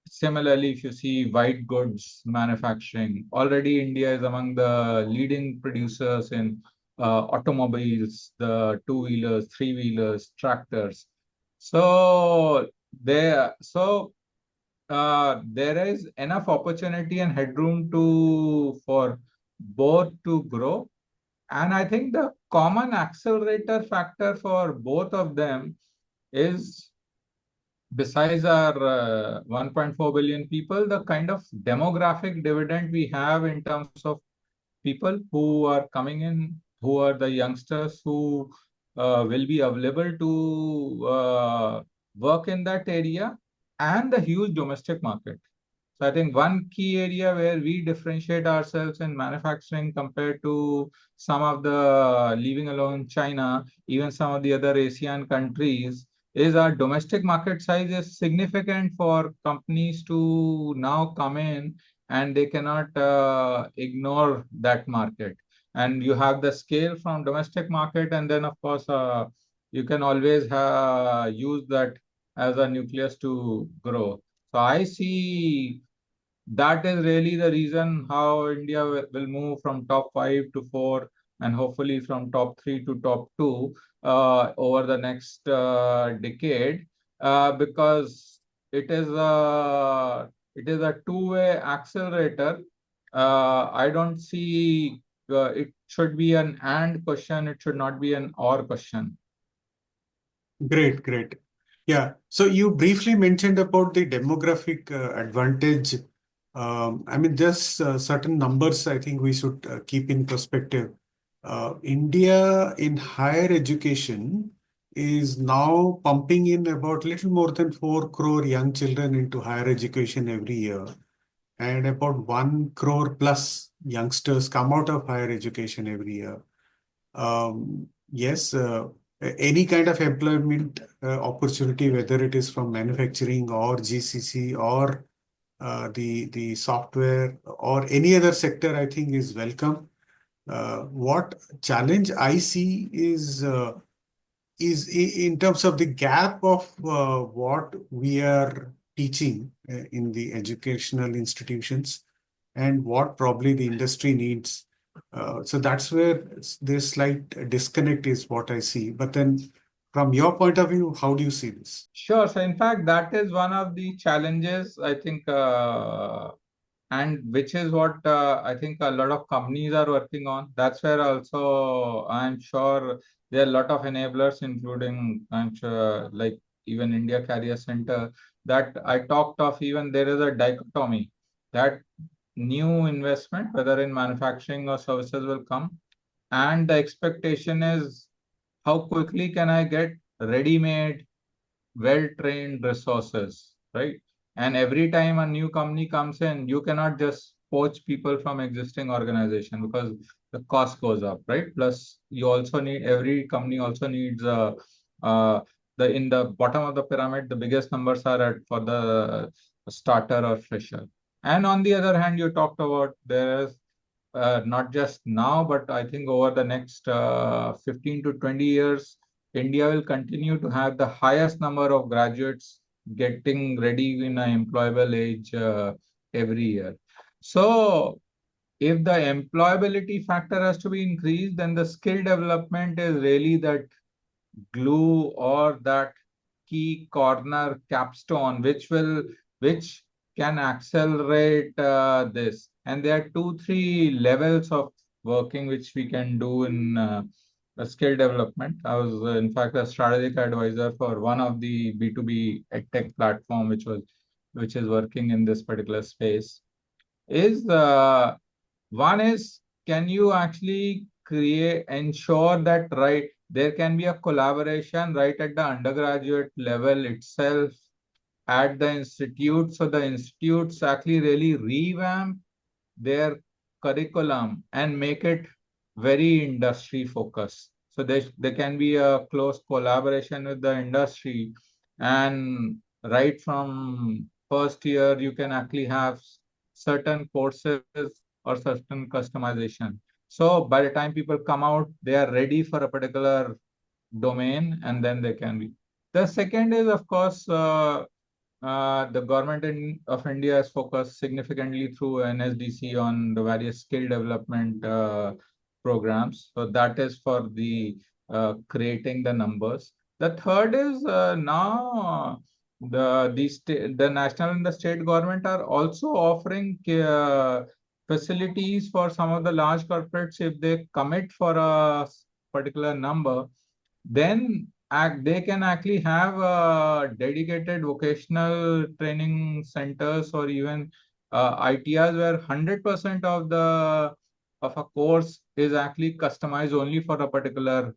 Similarly, if you see white goods manufacturing, already India is among the leading producers in automobiles, the two-wheelers, three-wheelers, tractors. So there is enough opportunity and headroom for both to grow. And I think the common accelerator factor for both of them is, besides our 1.4 billion people, the kind of demographic dividend we have in terms of people who are coming in, who are the youngsters who will be available to work in that area, and the huge domestic market. So I think one key area where we differentiate ourselves in manufacturing compared to some of the, leaving alone China, even some of the other Asian countries, is our domestic market size is significant for companies to now come in, and they cannot ignore that market. And you have the scale from domestic market, and then of course you can always use that as a nucleus to grow. So I see that is really the reason how India will move from top 5 to 4, and hopefully from top 3 to top 2 over the next decade, because it is a two-way accelerator. I don't see it should be an and question. It should not be an or question. Great, great. Yeah. So you briefly mentioned about the demographic advantage. I mean, just certain numbers I think we should keep in perspective. India in higher education is now pumping in about little more than 4 crore young children into higher education every year. And about 1 crore plus youngsters come out of higher education every year. Yes, any kind of employment opportunity, whether it is from manufacturing or GCC or the software or any other sector, I think is welcome. What challenge I see is in terms of the gap of what we are teaching in the educational institutions and what probably the industry needs. So that's where this slight disconnect is what I see. But then from your point of view, how do you see this? Sure. So in fact, that is one of the challenges, I think, and which is what I think a lot of companies are working on. That's where also I'm sure there are a lot of enablers, including, I'm sure, like even India Career Center, that I talked of. Even there is a dichotomy that new investment, whether in manufacturing or services, will come, and the expectation is how quickly can I get ready-made, well-trained resources, right? And every time a new company comes in, you cannot just poach people from existing organization because the cost goes up, right? Plus, you also need, every company also needs uh, in the bottom of the pyramid, the biggest numbers are for the starter or fresher. And on the other hand, you talked about there is not just now, but I think over the next 15 to 20 years, India will continue to have the highest number of graduates getting ready in an employable age every year. So, if the employability factor has to be increased, then the skill development is really that glue or that key corner capstone which can accelerate this. And there are 2 3 levels of working which we can do in a skill development. I was in fact a strategic advisor for one of the B2B edtech platform which is working in this particular space. Is One is, can you actually ensure that, right, there can be a collaboration right at the undergraduate level itself at the institute. So the institutes actually really revamp their curriculum and make it very industry focused. So there can be a close collaboration with the industry, and right from first year you can actually have certain courses or certain customization. So by the time people come out, they are ready for a particular domain, and then they can be. The second is, of course, the government of India has focused significantly through NSDC on the various skill development programs. So that is for the creating the numbers. The third is now the national and the state government are also offering facilities for some of the large corporates. If they commit for a particular number, then they can actually have dedicated vocational training centers, or even ITRs, where 100% of a course is actually customized only for a particular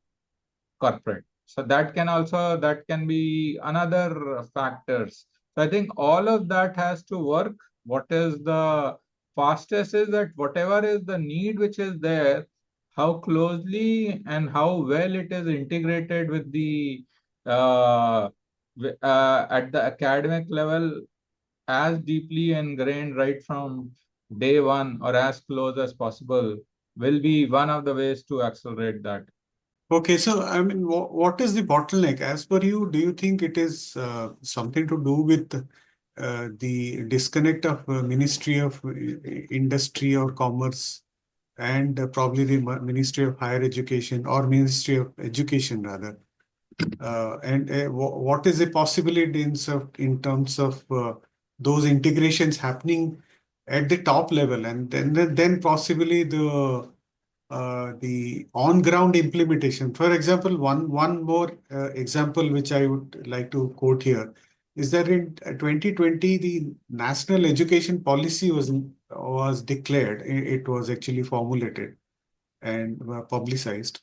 corporate. So that can be another factors. So I think all of that has to work. What is the fastest is that whatever is the need which is there, how closely and how well it is integrated with the at the academic level, as deeply ingrained right from day one or as close as possible, will be one of the ways to accelerate that. Okay, so I mean, what is the bottleneck? As per you, do you think it is something to do with the disconnect of Ministry of Industry or Commerce and probably the Ministry of Higher Education or Ministry of Education rather? And what is the possibility in terms of those integrations happening at the top level, and then possibly the on-ground implementation. For example, one more example which I would like to quote here is that in 2020 the National Education Policy was declared. It was actually formulated and publicized.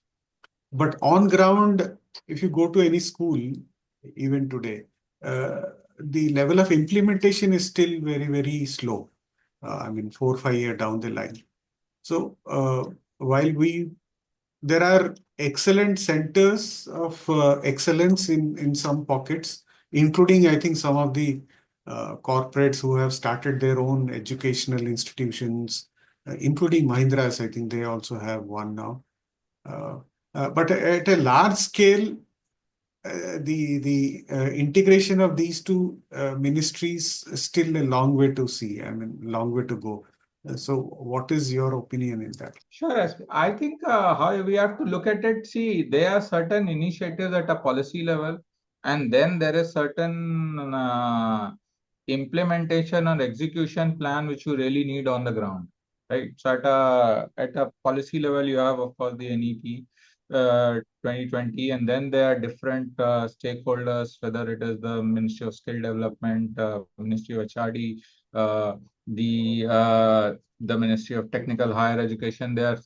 But on ground, if you go to any school, even today, the level of implementation is still very, very slow. I mean, 4 or 5 years down the line. So while there are excellent centers of excellence in some pockets, including I think some of the corporates who have started their own educational institutions, including Mahindra's. I think they also have one now. Uh, but at a large scale, the integration of these two ministries is still a long way to see. I mean, long way to go. So, what is your opinion in that? Sure, I think how we have to look at it. See, there are certain initiatives at a policy level, and then there is certain implementation or execution plan which you really need on the ground, right? So at a policy level, you have of course the NEP 2020, and then there are different stakeholders, whether it is the Ministry of Skill Development, Ministry of HRD, the Ministry of Technical Higher Education. There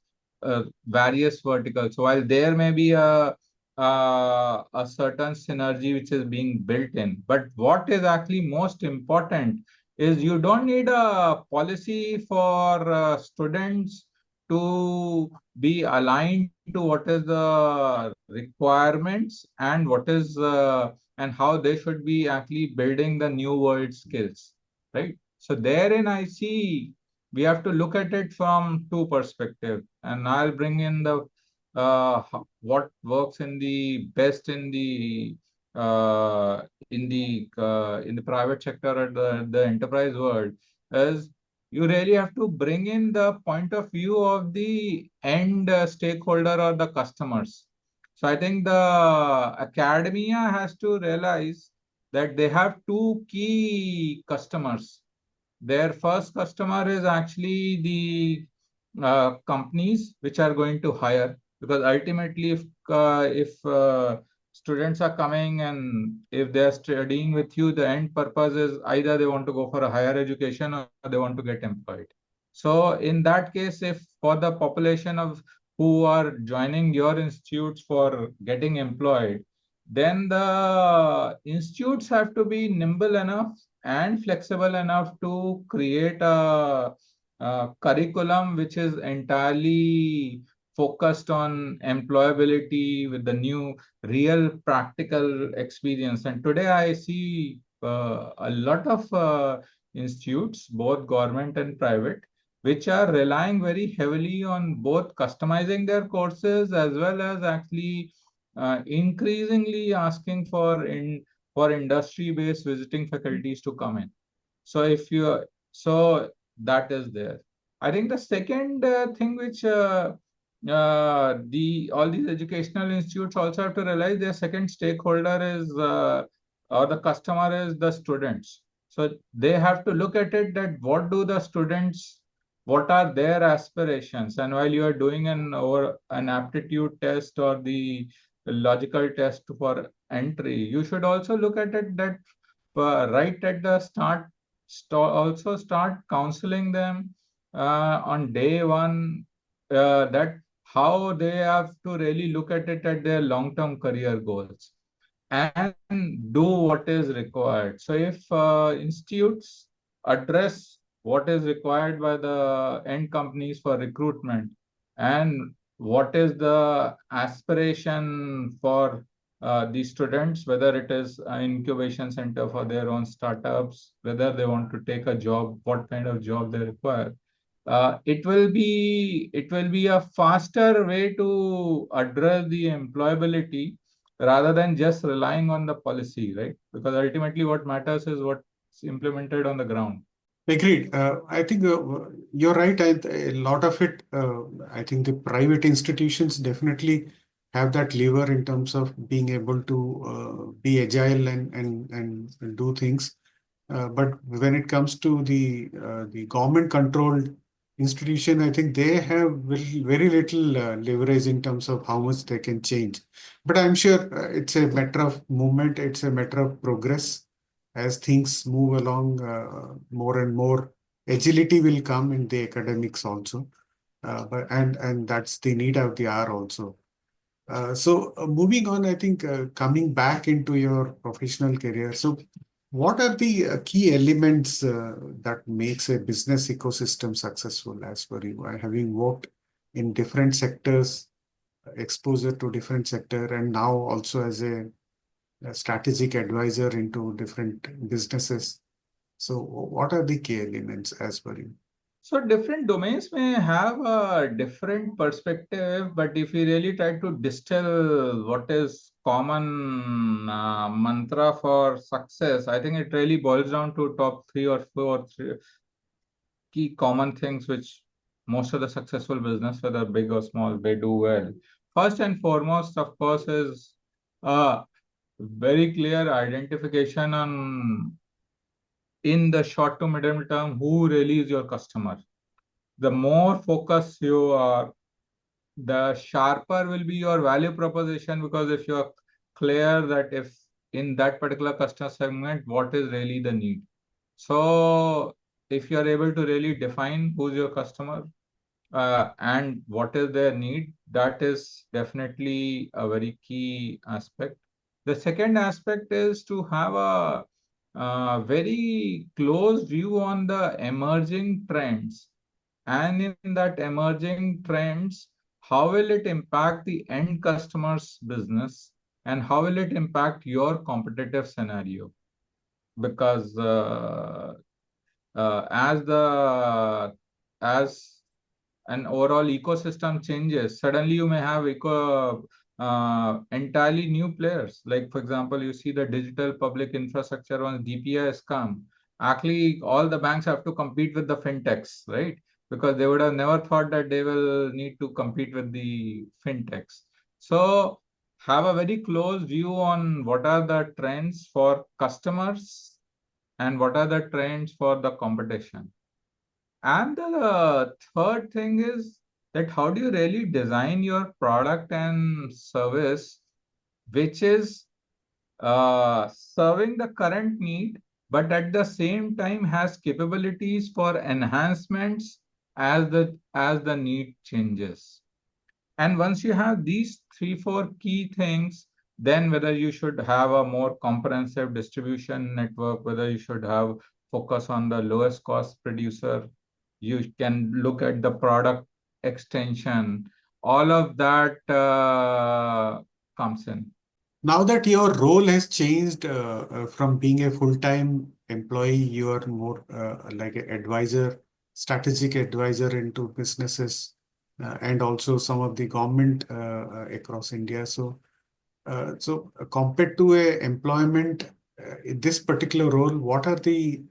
are various verticals. So while there may be a certain synergy which is being built in, but what is actually most important is you don't need a policy for students to be aligned to what is the requirements and what is and how they should be actually building the new world skills, right? So therein I see we have to look at it from two perspectives, and I'll bring in the what works in the best in the private sector or the enterprise world is you really have to bring in the point of view of the end stakeholder or the customers. So I think the academia has to realize that they have two key customers. Their first customer is actually the companies which are going to hire, because ultimately if students are coming and if they are studying with you, the end purpose is either they want to go for a higher education or they want to get employed. So in that case, if for the population of who are joining your institutes for getting employed, then the institutes have to be nimble enough and flexible enough to create a curriculum which is entirely focused on employability with the new real practical experience. And today I see a lot of institutes, both government and private, which are relying very heavily on both customizing their courses as well as actually increasingly asking for industry-based visiting faculties to come in. So if you so that is there. I think the second thing which the all these educational institutes also have to realize, their second stakeholder is or the customer is the students. So they have to look at it that what do the students, what are their aspirations, and while you are doing an aptitude test or the logical test for entry, you should also look at it that right at the also start counseling them on day one, that how they have to really look at it at their long-term career goals and do what is required. So if institutes address what is required by the end companies for recruitment and what is the aspiration for the students, whether it is an incubation center for their own startups, whether they want to take a job, what kind of job they require, it will be a faster way to address the employability rather than just relying on the policy, right? Because ultimately what matters is what's implemented on the ground. Agreed. I think you're right. A lot of it, I think the private institutions definitely have that lever in terms of being able to be agile and do things. But when it comes to the government-controlled institution, I think they have very little leverage in terms of how much they can change. But I'm sure it's a matter of movement. It's a matter of progress. As things move along, more and more agility will come in the academics also. And that's the need of the hour also. So moving on, I think coming back into your professional career. So what are the key elements that makes a business ecosystem successful as per you? Having worked in different sectors, exposure to different sector, and now also as a strategic advisor into different businesses. So what are the key elements as per you? So different domains may have a different perspective, but if we really try to distill what is common mantra for success, I think it really boils down to top three or four key common things which most of the successful business, whether big or small, they do well. First and foremost, of course, is very clear identification on in the short to medium term who really is your customer. The more focused you are, the sharper will be your value proposition, because if you're clear that if in that particular customer segment, what is really the need. So if you are able to really define who's your customer and what is their need, that is definitely a very key aspect. The second aspect is to have a very close view on the emerging trends. And in that emerging trends, how will it impact the end customer's business and how will it impact your competitive scenario? Because as an overall ecosystem changes, suddenly you may have entirely new players. Like, for example, you see the digital public infrastructure once DPI has come. Actually, all the banks have to compete with the fintechs, right? Because they would have never thought that they will need to compete with the fintechs. So have a very close view on what are the trends for customers and what are the trends for the competition. And the third thing is that how do you really design your product and service, which is serving the current need, but at the same time has capabilities for enhancements as the need changes. And once you have these three, four key things, then whether you should have a more comprehensive distribution network, whether you should have focus on the lowest cost producer, you can look at the product extension, all of that comes in. Now that your role has changed from being a full-time employee, you are more like an advisor, strategic advisor into businesses, and also some of the government across India. So compared to a employment, in this particular role, what are the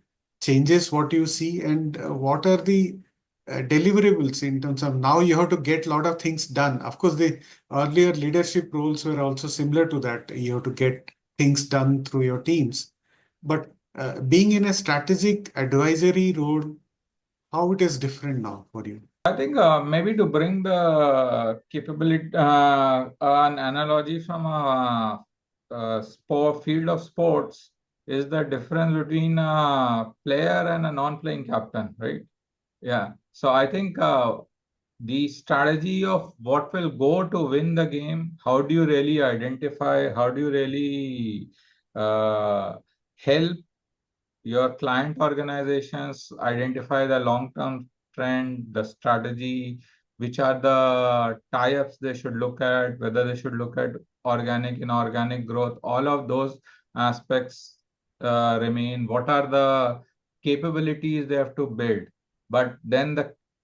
changes, what you see, and what are the deliverables in terms of now you have to get a lot of things done. Of course, the earlier leadership roles were also similar to that. You have to get things done through your teams. But being in a strategic advisory role, how it is different now for you? I think maybe to bring the capability, an analogy from a field of sports is the difference between a player and a non-playing captain, right? Yeah. So I think the strategy of what will go to win the game, how do you really identify, how do you really help your client organizations identify the long-term trend, the strategy, which are the tie-ups they should look at, whether they should look at organic, inorganic growth, all of those aspects remain. What are the capabilities they have to build? But then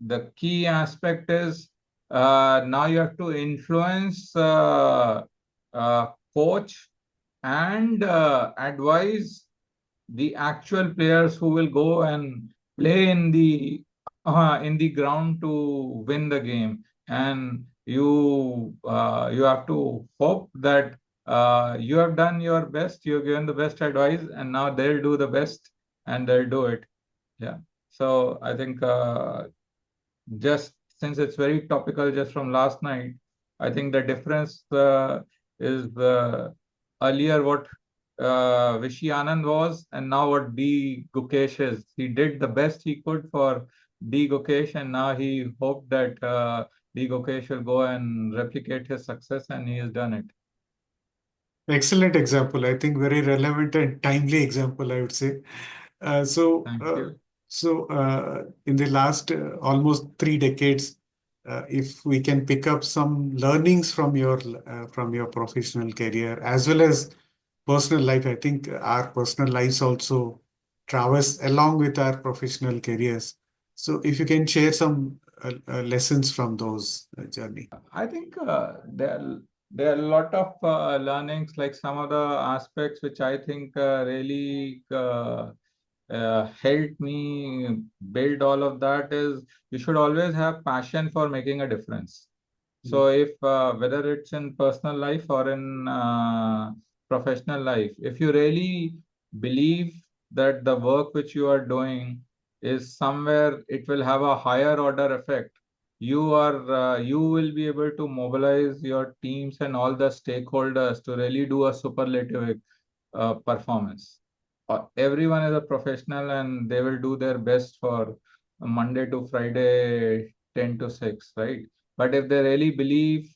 the key aspect is now you have to influence, coach, and advise the actual players who will go and play in the ground to win the game. And you have to hope that you have done your best, you have given the best advice, and now they'll do the best and they'll do it. Yeah. So I think just since it's very topical just from last night, I think the difference is earlier what Vishy Anand was, and now what D. Gukesh is. He did the best he could for D. Gukesh, and now he hoped that D. Gukesh will go and replicate his success, and he has done it. Excellent example. I think very relevant and timely example, I would say. Uh, so, Thank uh, you. in the last almost 3 decades, if we can pick up some learnings from your professional career as well as personal life, I think our personal lives also traverse along with our professional careers. So, if you can share some lessons from those journey. I think there are a lot of learnings, like some of the aspects which I think really helped me build all of that is you should always have passion for making a difference. So if whether it's in personal life or in professional life, if you really believe that the work which you are doing is somewhere it will have a higher order effect, you will be able to mobilize your teams and all the stakeholders to really do a superlative performance. Everyone is a professional and they will do their best for Monday to Friday, 10 to 6, right? But if they really believe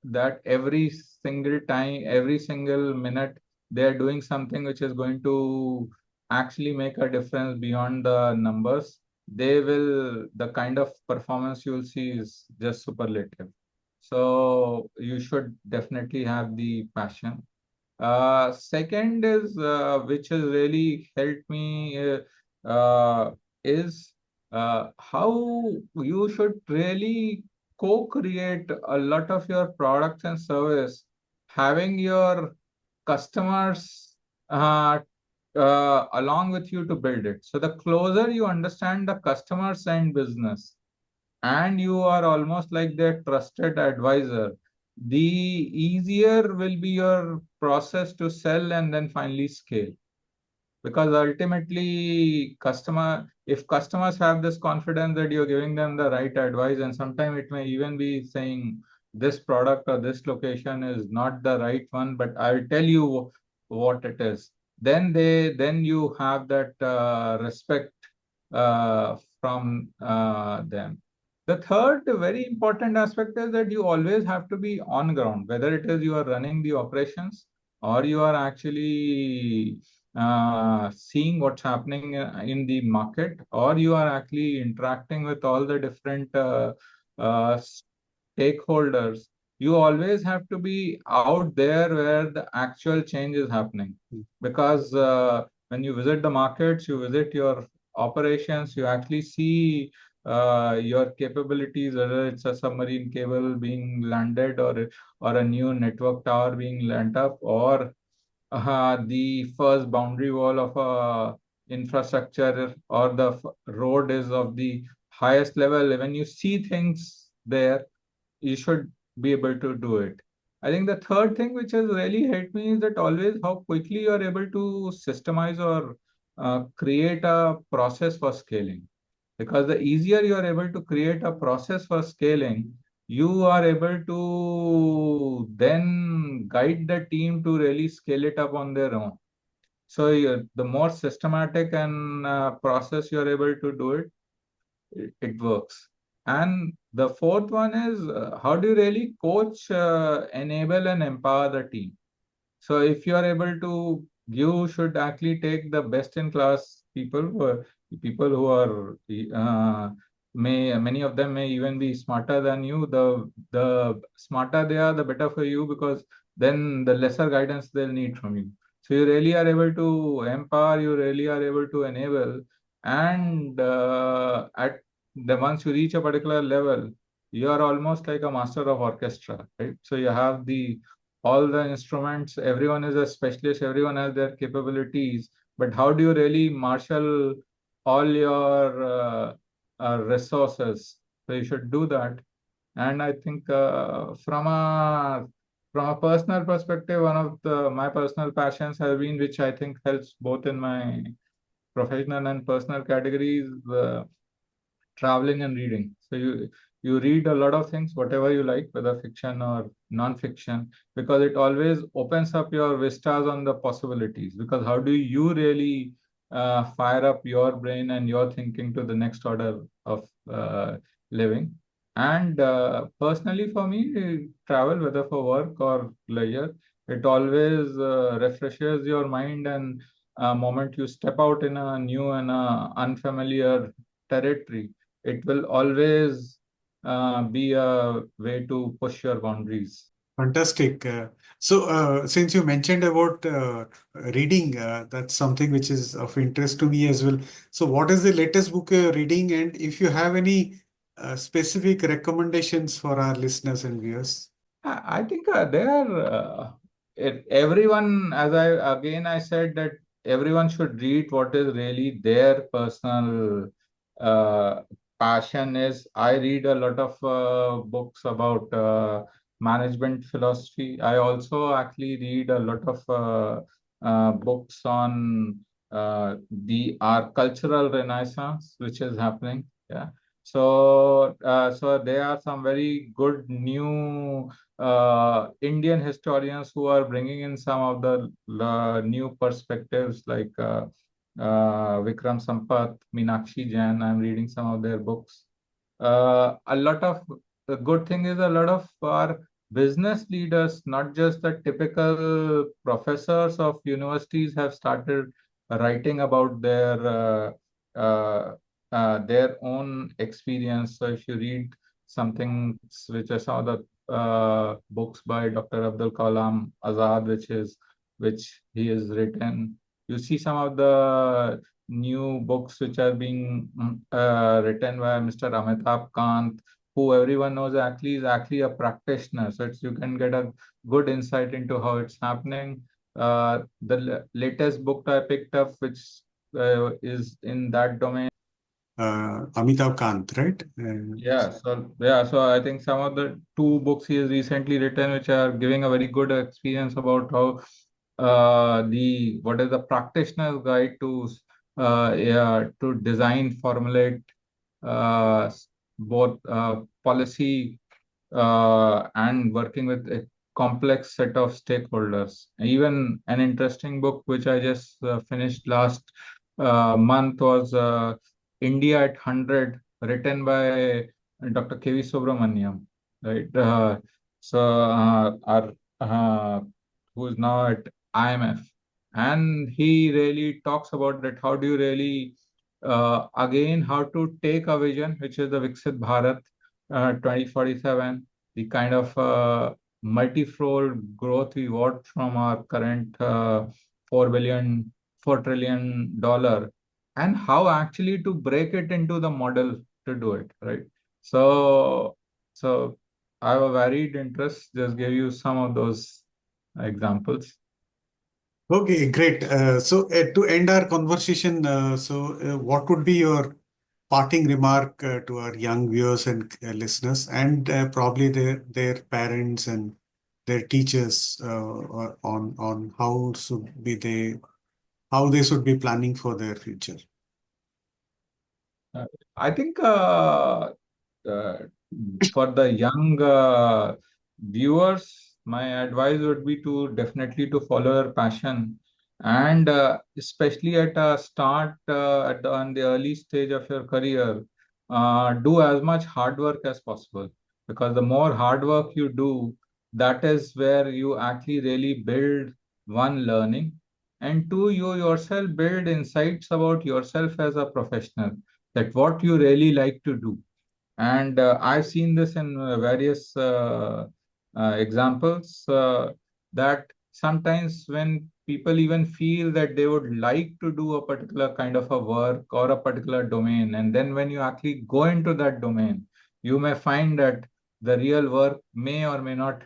that every single time, every single minute, they are doing something which is going to actually make a difference beyond the numbers, the kind of performance you'll see is just superlative. So you should definitely have the passion. Second is which has really helped me is how you should really co-create a lot of your products and service, having your customers along with you to build it. So the closer you understand the customer's end business, and you are almost like their trusted advisor, the easier will be your process to sell and then finally scale. Because ultimately, if customers have this confidence that you're giving them the right advice, and sometimes it may even be saying this product or this location is not the right one, but I'll tell you what it is. Then you have that respect from them. The third very important aspect is that you always have to be on ground, whether it is you are running the operations or you are actually seeing what's happening in the market, or you are actually interacting with all the different stakeholders, you always have to be out there where the actual change is happening. Because when you visit the markets, you visit your operations, you actually see your capabilities, whether it's a submarine cable being landed, or a new network tower being landed up, or the first boundary wall of a infrastructure, or the road is of the highest level. When you see things there, you should be able to do it. I think the third thing which has really helped me is that always how quickly you are able to systemize or create a process for scaling. Because the easier you are able to create a process for scaling, you are able to then guide the team to really scale it up on their own. So the more systematic and process you are able to do it, it works. And the fourth one is how do you really coach, enable, and empower the team? So if you are able to, you should actually take the best in class people who are may many of them may even be smarter than you. The smarter they are, the better for you, because then the lesser guidance they'll need from you. So you really are able to empower, you really are able to enable, and at the once you reach a particular level, you are almost like a master of orchestra, right? So you have the all the instruments, everyone is a specialist, everyone has their capabilities, but how do you really marshal all your resources? So you should do that. And I think from a personal perspective, one of my personal passions has been, which I think helps both in my professional and personal categories, traveling and reading. So you read a lot of things, whatever you like, whether fiction or non-fiction, because it always opens up your vistas on the possibilities. Because how do you really fire up your brain and your thinking to the next order of living? And personally, for me, travel, whether for work or leisure, it always refreshes your mind. And moment you step out in a new and unfamiliar territory, it will always be a way to push your boundaries. Fantastic. Since you mentioned about reading, that's something which is of interest to me as well. So, what is the latest book you're reading, and if you have any specific recommendations for our listeners and viewers? I think everyone, as I said that everyone should read what is really their personal uh, passion is. I read a lot of books about management philosophy. I also actually read a lot of books on the our cultural renaissance, which is happening. Yeah. So there are some very good new Indian historians who are bringing in some of the new perspectives, like Vikram Sampath, Meenakshi Jain. I'm reading some of their books. A lot of the good thing is a lot of our business leaders, not just the typical professors of universities, have started writing about their own experience. So if you read something which I saw, the books by Dr. Abdul Kalam Azad, which he has written. You see some of the new books which are being written by Mr. Amitabh Kant, who everyone knows actually is actually a practitioner. So you can get a good insight into how it's happening. The latest book I picked up, which is in that domain. Amitabh Kant, right? So I think some of the two books he has recently written, which are giving a very good experience about how the what is the practitioner's guide to to design, formulate uh, both policy and working with a complex set of stakeholders. Even an interesting book which I just finished last month was India at 100, written by Dr. K.V. Subramaniam, right? Our who is now at IMF, and he really talks about that. How do you really again how to take a vision, which is the Viksit Bharat 2047, the kind of multi-fold growth we want from our current 4 trillion dollar, and how actually to break it into the model to do it, right? So, so I have a varied interest. Just give you some of those examples. Okay, great. So to end our conversation, what would be your parting remark to our young viewers and listeners, and probably their parents and their teachers on how they should be planning for their future? I think uh, for the young viewers, my advice would be to definitely to follow your passion, and especially at a start on the early stage of your career, do as much hard work as possible, because the more hard work you do, that is where you actually really build one learning, and two, you yourself build insights about yourself as a professional, that what you really like to do. And I've seen this in various examples, that sometimes when people even feel that they would like to do a particular kind of a work or a particular domain, and then when you actually go into that domain, you may find that the real work may or may not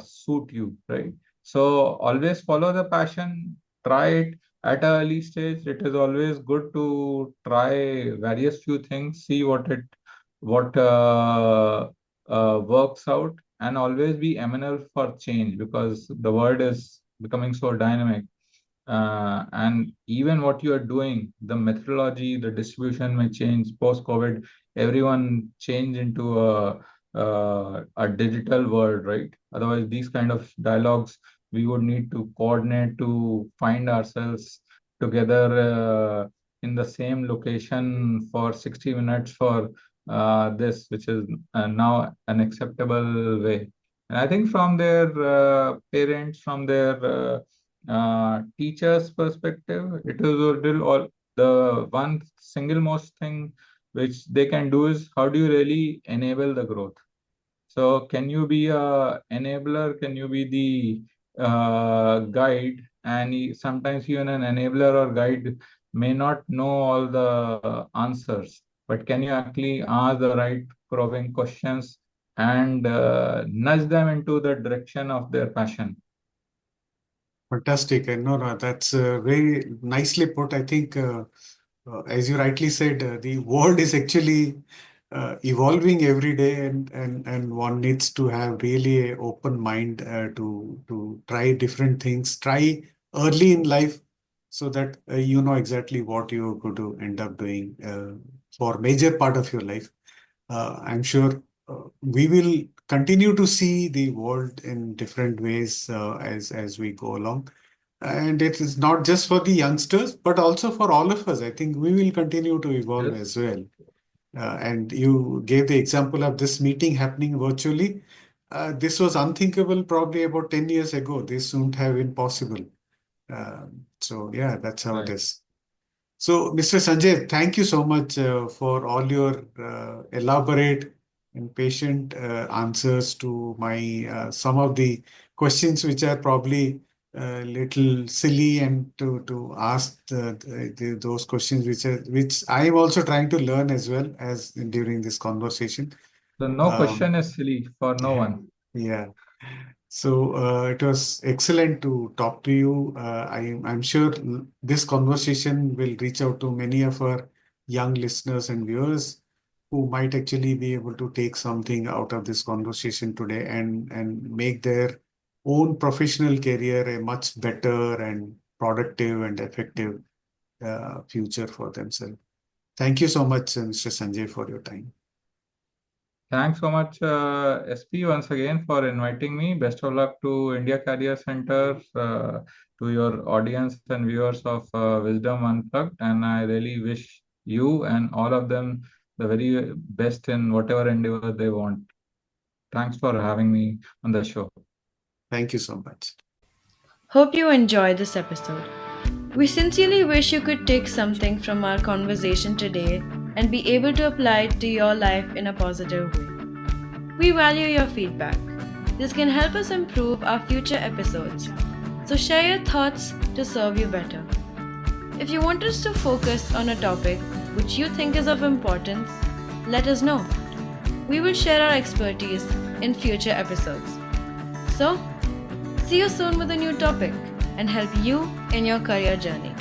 suit you, right? So always follow the passion, try it at an early stage. It is always good to try various few things, see what works out, and always be amenable for change, because the world is becoming so dynamic, and even what you are doing, the methodology, the distribution may change post COVID. Everyone change into a digital world, right? Otherwise, these kind of dialogues we would need to coordinate to find ourselves together in the same location for 60 minutes for this, which is now an acceptable way. And I think from their parents, from their teacher's perspective, it is a little all the one single most thing which they can do is how do you really enable the growth. So can you be a enabler? Can you be the guide? And sometimes even an enabler or guide may not know all the answers, but can you actually ask the right probing questions and nudge them into the direction of their passion? Fantastic. And no, no, that's very nicely put. I think, as you rightly said, the world is actually evolving every day, and one needs to have really an open mind to try different things, try early in life, so that you know exactly what you're going to end up doing for major part of your life. I'm sure we will continue to see the world in different ways as we go along. And it is not just for the youngsters, but also for all of us. I think we will continue to evolve Yes. as well. And you gave the example of this meeting happening virtually. This was unthinkable probably about 10 years ago. This wouldn't have been possible. So, yeah, that's how it Right. is. So, Mr. Sanjay, thank you so much for all your elaborate and patient answers to my some of the questions which are probably a little silly, and to ask those questions which I am also trying to learn as well as during this conversation. So no Um, question is silly for no one. yeah. So it was excellent to talk to you. I'm sure this conversation will reach out to many of our young listeners and viewers who might actually be able to take something out of this conversation today and make their own professional career a much better and productive and effective future for themselves. Thank you so much, Mr. Sanjay, for your time. Thanks so much, SP, once again for inviting me. Best of luck to India Career Center, to your audience and viewers of Wisdom Unplugged. And I really wish you and all of them the very best in whatever endeavor they want. Thanks for having me on the show. Thank you so much. Hope you enjoyed this episode. We sincerely wish you could take something from our conversation today and be able to apply it to your life in a positive way. We value your feedback. This can help us improve our future episodes. So share your thoughts to serve you better. If you want us to focus on a topic which you think is of importance, let us know. We will share our expertise in future episodes. So, see you soon with a new topic and help you in your career journey.